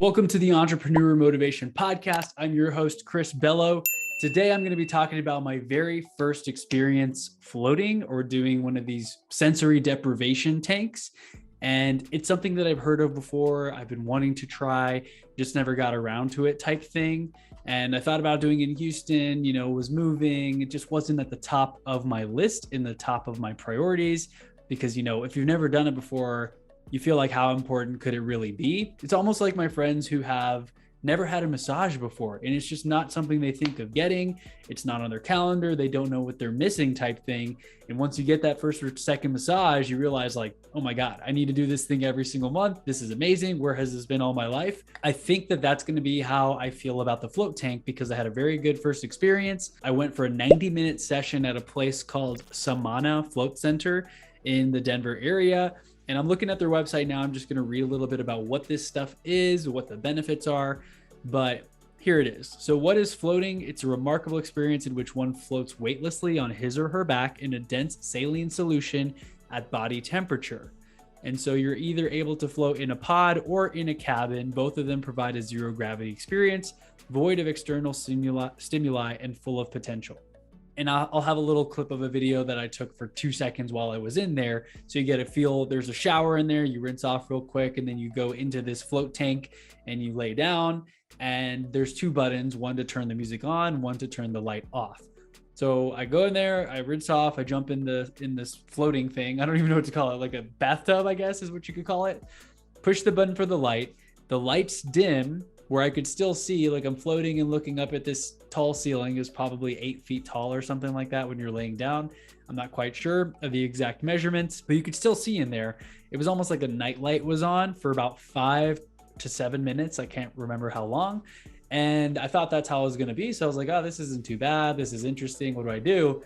Welcome to the Entrepreneur Motivation Podcast. I'm your host, Chris Bello. Today, I'm going to be talking about my very first experience floating or doing one of these sensory deprivation tanks. And it's something that I've heard of before. I've been wanting to try, just never got around to it type thing. And I thought about doing it in Houston, was moving. It just wasn't at the top of my list, in the top of my priorities, because, if you've never done it before, you feel like, how important could it really be? It's almost like my friends who have never had a massage before, and it's just not something they think of getting. It's not on their calendar. They don't know what they're missing type thing. And once you get that first or second massage, you realize like, oh my God, I need to do this thing every single month. This is amazing. Where has this been all my life? I think that that's going to be how I feel about the float tank, because I had a very good first experience. I went for a 90-minute session at a place called Samana Float Center in the Denver area. And I'm looking at their website now. I'm just going to read a little bit about what this stuff is, what the benefits are, but here it is. So what is floating? It's a remarkable experience in which one floats weightlessly on his or her back in a dense saline solution at body temperature. And so you're either able to float in a pod or in a cabin. Both of them provide a zero gravity experience, void of external stimuli and full of potential. And I'll have a little clip of a video that I took for 2 seconds while I was in there. So you get a feel. There's a shower in there, you rinse off real quick, and then you go into this float tank and you lay down, and there's 2 buttons, one to turn the music on, one to turn the light off. So I go in there, I rinse off, I jump in this floating thing. I don't even know what to call it, like a bathtub, I guess is what you could call it. Push the button for the light. The light's dim, where I could still see, like I'm floating and looking up at this tall ceiling. Is probably 8 feet tall or something like that when you're laying down. I'm not quite sure of the exact measurements, but you could still see in there. It was almost like a night light was on for about 5 to 7 minutes. I can't remember how long. And I thought that's how it was going to be. So I was like, oh, this isn't too bad. This is interesting. What do I do?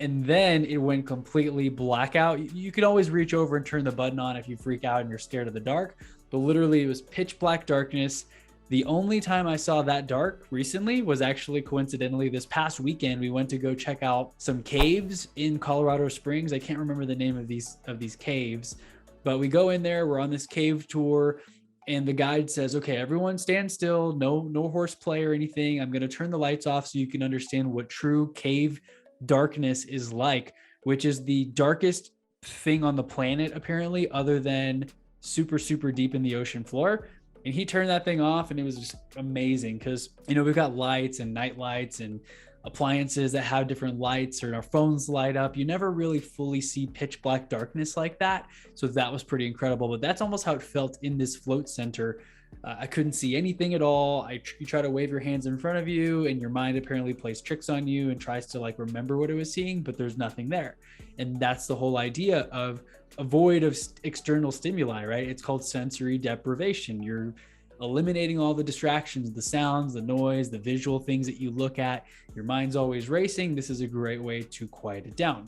And then it went completely blackout. You could always reach over and turn the button on if you freak out and you're scared of the dark, but literally it was pitch black darkness. The only time I saw that dark recently was actually coincidentally this past weekend. We went to go check out some caves in Colorado Springs. I can't remember the name of these caves, but we go in there, we're on this cave tour, and the guide says, okay, everyone stand still, no horseplay or anything. I'm going to turn the lights off so you can understand what true cave darkness is like, which is the darkest thing on the planet, apparently, other than super, super deep in the ocean floor. And he turned that thing off, and it was just amazing because, we've got lights and night lights and appliances that have different lights, or our phones light up. You never really fully see pitch black darkness like that. So that was pretty incredible, but that's almost how it felt in this float center. I couldn't see anything at all. You try to wave your hands in front of you, and your mind apparently plays tricks on you and tries to remember what it was seeing, but there's nothing there. And that's the whole idea of a void of external stimuli, right? It's called sensory deprivation. You're eliminating all the distractions, the sounds, the noise, the visual things that you look at. Your mind's always racing. This is a great way to quiet it down.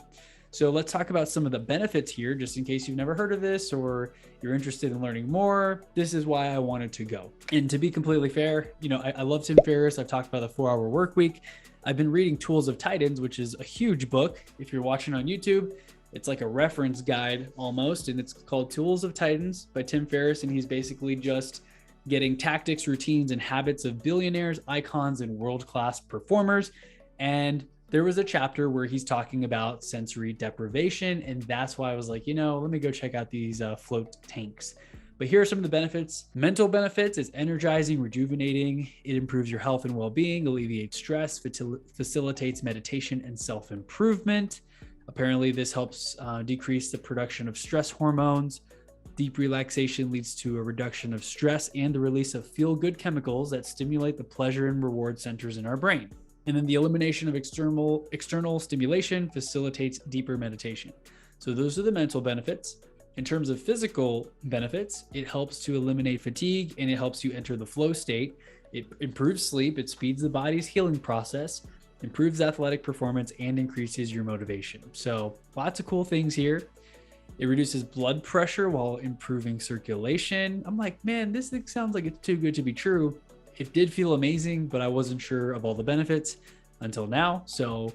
So let's talk about some of the benefits here, just in case you've never heard of this or you're interested in learning more. This is why I wanted to go. And to be completely fair, I love Tim Ferriss. I've talked about the 4-Hour Work Week. I've been reading Tools of Titans, which is a huge book. If you're watching on YouTube, it's like a reference guide almost, and it's called Tools of Titans by Tim Ferriss. And he's basically just getting tactics, routines, and habits of billionaires, icons, and world-class performers. And there was a chapter where he's talking about sensory deprivation. And that's why I was like, let me go check out these float tanks. But here are some of the benefits. Mental benefits is energizing, rejuvenating. It improves your health and well-being, alleviates stress, facilitates meditation and self-improvement. Apparently, this helps decrease the production of stress hormones. Deep relaxation leads to a reduction of stress and the release of feel-good chemicals that stimulate the pleasure and reward centers in our brain. And then the elimination of external stimulation facilitates deeper meditation. So those are the mental benefits. In terms of physical benefits, it helps to eliminate fatigue, and it helps you enter the flow state. It improves sleep, it speeds the body's healing process, improves athletic performance, and increases your motivation. So lots of cool things here. It reduces blood pressure while improving circulation. I'm like, man, this thing sounds like it's too good to be true. It did feel amazing, but I wasn't sure of all the benefits until now. So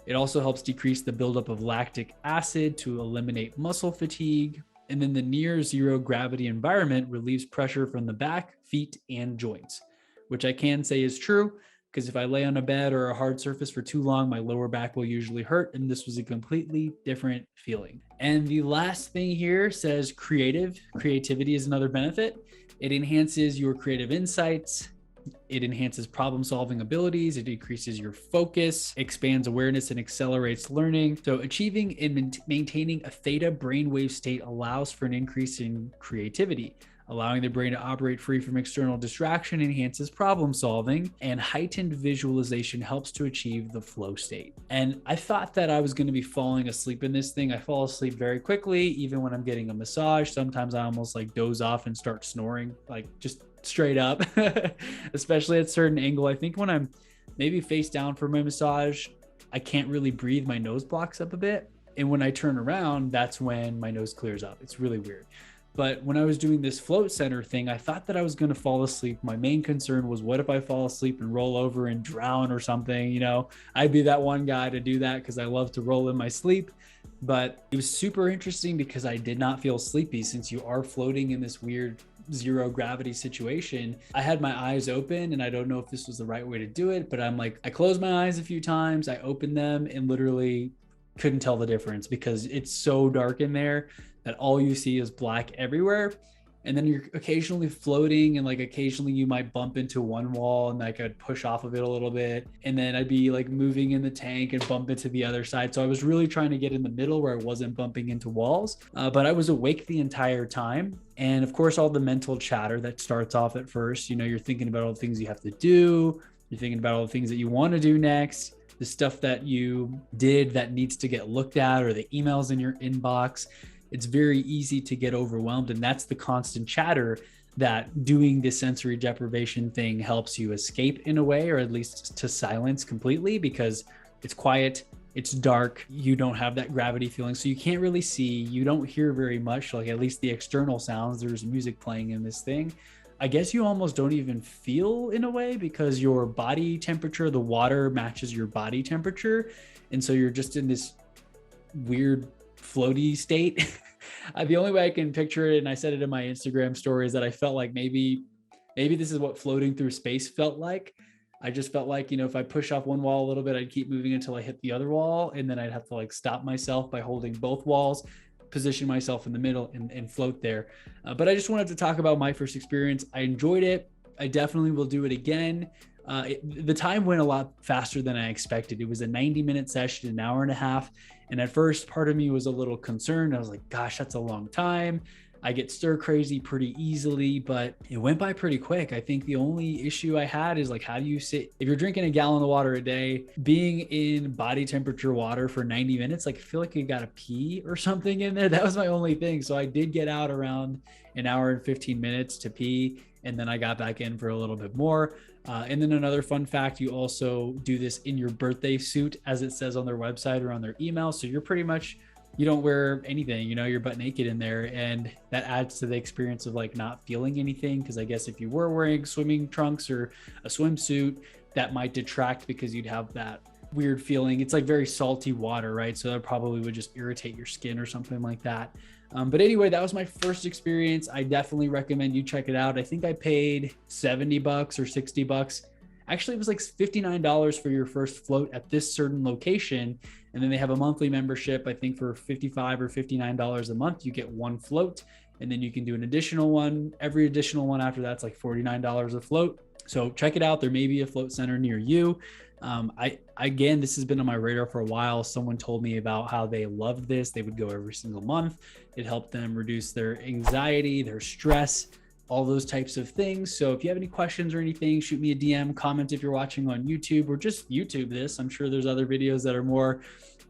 it also helps decrease the buildup of lactic acid to eliminate muscle fatigue. And then the near zero gravity environment relieves pressure from the back, feet, and joints, which I can say is true because if I lay on a bed or a hard surface for too long, my lower back will usually hurt. And this was a completely different feeling. And the last thing here says creativity is another benefit. It enhances your creative insights. It enhances problem-solving abilities. It increases your focus, expands awareness, and accelerates learning. So achieving and maintaining a theta brainwave state allows for an increase in creativity. Allowing the brain to operate free from external distraction enhances problem solving, and heightened visualization helps to achieve the flow state. And I thought that I was going to be falling asleep in this thing. I fall asleep very quickly, even when I'm getting a massage. Sometimes I almost like doze off and start snoring, like just straight up, especially at a certain angle. I think when I'm maybe face down for my massage, I can't really breathe. My nose blocks up a bit. And when I turn around, that's when my nose clears up. It's really weird. But when I was doing this float center thing, I thought that I was going to fall asleep. My main concern was, what if I fall asleep and roll over and drown or something? You know, I'd be that one guy to do that because I love to roll in my sleep. But it was super interesting because I did not feel sleepy since you are floating in this weird zero gravity situation. I had my eyes open and I don't know if this was the right way to do it, but I'm like, I closed my eyes a few times, I opened them and literally couldn't tell the difference because it's so dark in there that all you see is black everywhere. And then you're occasionally floating and like occasionally you might bump into one wall and like I'd push off of it a little bit. And then I'd be like moving in the tank and bump into the other side. So I was really trying to get in the middle where I wasn't bumping into walls, but I was awake the entire time. And of course, all the mental chatter that starts off at first, you know, you're thinking about all the things you have to do. You're thinking about all the things that you want to do next, the stuff that you did that needs to get looked at, or the emails in your inbox. It's very easy to get overwhelmed. And that's the constant chatter that doing this sensory deprivation thing helps you escape in a way, or at least to silence completely, because it's quiet, it's dark, you don't have that gravity feeling. So you can't really see, you don't hear very much, like at least the external sounds. There's music playing in this thing. I guess you almost don't even feel in a way because your body temperature, the water matches your body temperature. And so you're just in this weird floaty state. The only way I can picture it, and I said it in my Instagram story, is that I felt like maybe this is what floating through space felt like. I just felt like, you know, if I push off one wall a little bit, I'd keep moving until I hit the other wall. And then I'd have to like stop myself by holding both walls, position myself in the middle and float there. But I just wanted to talk about my first experience. I enjoyed it. I definitely will do it again. The time went a lot faster than I expected. It was a 90-minute session, an hour and a half. And at first, part of me was a little concerned. I was like, gosh, that's a long time. I get stir crazy pretty easily, but it went by pretty quick. I think the only issue I had is like, how do you sit, if you're drinking a gallon of water a day, being in body temperature water for 90 minutes, like I feel like you got to pee or something in there. That was my only thing. So I did get out around an hour and 15 minutes to pee. And then I got back in for a little bit more. And then another fun fact, you also do this in your birthday suit, as it says on their website or on their email. So you're pretty much, you don't wear anything, you know, you're butt naked in there. And that adds to the experience of like not feeling anything. Cause I guess if you were wearing swimming trunks or a swimsuit, that might detract because you'd have that weird feeling. It's like very salty water, right? So that probably would just irritate your skin or something like that. But anyway, that was my first experience. I definitely recommend you check it out. I think I paid $70 or $60. Actually, it was like $59 for your first float at this certain location. And then they have a monthly membership. I think for $55 or $59 a month, you get one float. And then you can do an additional one. Every additional one after that's like $49 a float. So check it out. There may be a float center near you. Again, this has been on my radar for a while. Someone told me about how they loved this. They would go every single month. It helped them reduce their anxiety, their stress, all those types of things. So if you have any questions or anything, shoot me a DM, comment if you're watching on YouTube, or just YouTube this. I'm sure there's other videos that are more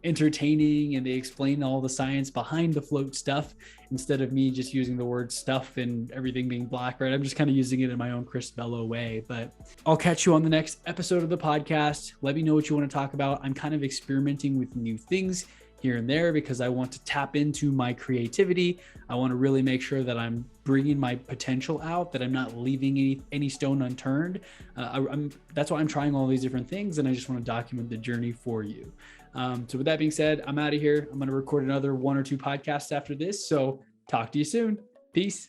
entertaining and they explain all the science behind the float stuff instead of me just using the word stuff and everything being black, right? I'm just kind of using it in my own Chris Bello way. But I'll catch you on the next episode of the podcast. Let me know what you want to talk about. I'm kind of experimenting with new things here and there because I want to tap into my creativity. I want to really make sure that I'm bringing my potential out, that I'm not leaving any stone unturned. That's why I'm trying all these different things, and I just want to document the journey for you. So with that being said, I'm out of here. I'm going to record another 1 or 2 podcasts after this. So Talk to you soon. Peace.